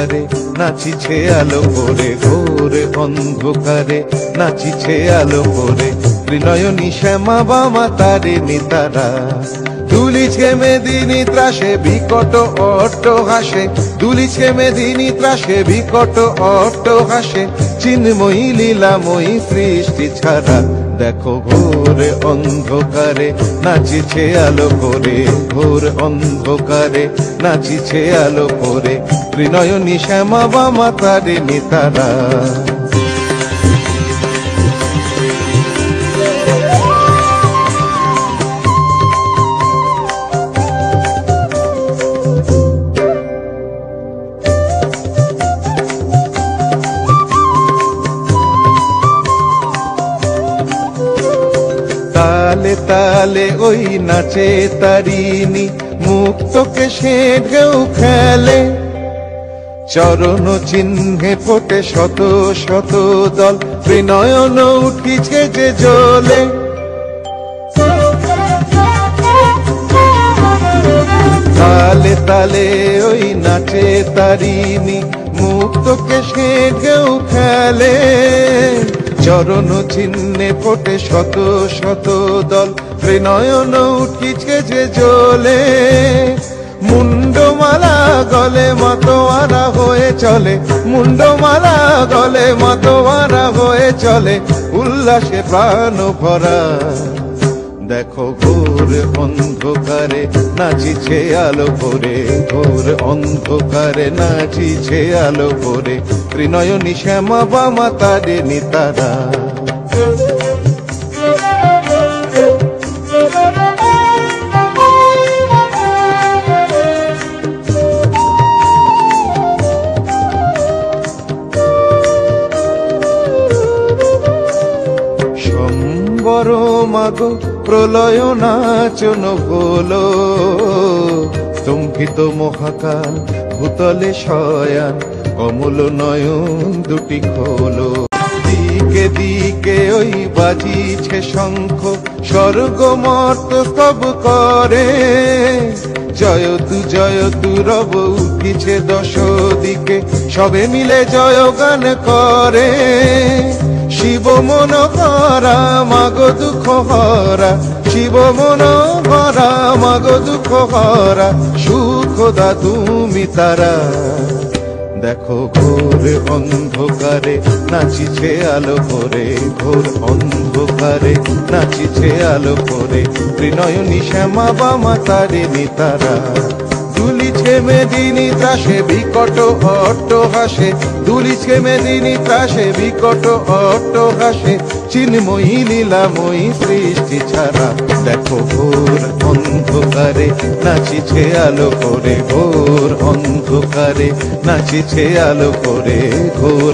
অন্ধকারে নাচিছে আলো করে, ঘোর অন্ধকারে নাচিছে আলো করে। ত্রিনয়নী শ্যামা বামা তারে নিতারা, দুলিছে মেদিনী ত্রাসে বিকট অট্ট হাসে, দুলিছে মেদিনী ত্রাসে বিকট অট্ট হাসে। চিন্ময়ী লীলাময়ী সৃষ্টি ছাড়া, দেখো ঘোর অন্ধকারে নাচিছে আলো করে, ঘোর অন্ধকারে নাচিছে আলো করে। ত্রিনয়নী শ্যামা বামা তারে নিতারা। তালে তালে ওই নাচে তারিণী, মুক্তকে সে ঢেউ খেলে। চরণ চিহ্নে ফোটে শত শত দল, ত্রিনয়ন উঠিছে যে জ্বলে। তালে তালে ওই নাচে তারিণী, মুক্তকে সে ঢেউ খেলে। চরণ চিহ্নে ফোটে শত শত দল, ত্রিনয়ন উঠিছে যে জ্বলে। মুন্ডমালা গলে মাতোয়ারা হয়ে চলে, মুন্ডমালা গলে মাতোয়ারা হয়ে চলে। উল্লাসে প্রাণ ভরা, দেখো ঘোর অন্ধকারে নাচিছে আলো করে, ঘোর অন্ধকারে নাচিছে আলো করে। ত্রিনয়নী শ্যামা বামা তারে নিতারা। সম্বর মাগো প্রলয় নাচন হলো, স্তম্ভিত মহাকাল ভূতলে শয়ান, কমল নয়ন দুটি খোলো। দিকে দিকে ওই বাজিছে শঙ্খ, স্বর্গ মর্ত স্তব করে। জয়তু রব উঠিছে দশ দিকে, সবে মিলে জয় গান করে। শিব মন ভরা মাগো দুঃখ হরা, শিব মন ভরা মাগো দুঃখ হরা। সুখ দা তুমি তারা, দেখো ঘোর অন্ধকারে নাচিছে আলো করে, ঘোর অন্ধকারে নাচিছে আলো করে। ত্রিনয়নী শ্যামা বামা তারে নিতারা। দুলিছে মেদিনী ত্রাসে বিকট অট্ট হাসে, দুলিছে মেদিনী ত্রাসে বিকট অট্ট হাসে। চিন্ময়ী লীলাময়ী সৃষ্টি ছাড়া, দেখো ঘোর অন্ধকারে নাচিছে আলো করে, ঘোর অন্ধকারে নাচিছে আলো করে, ঘোর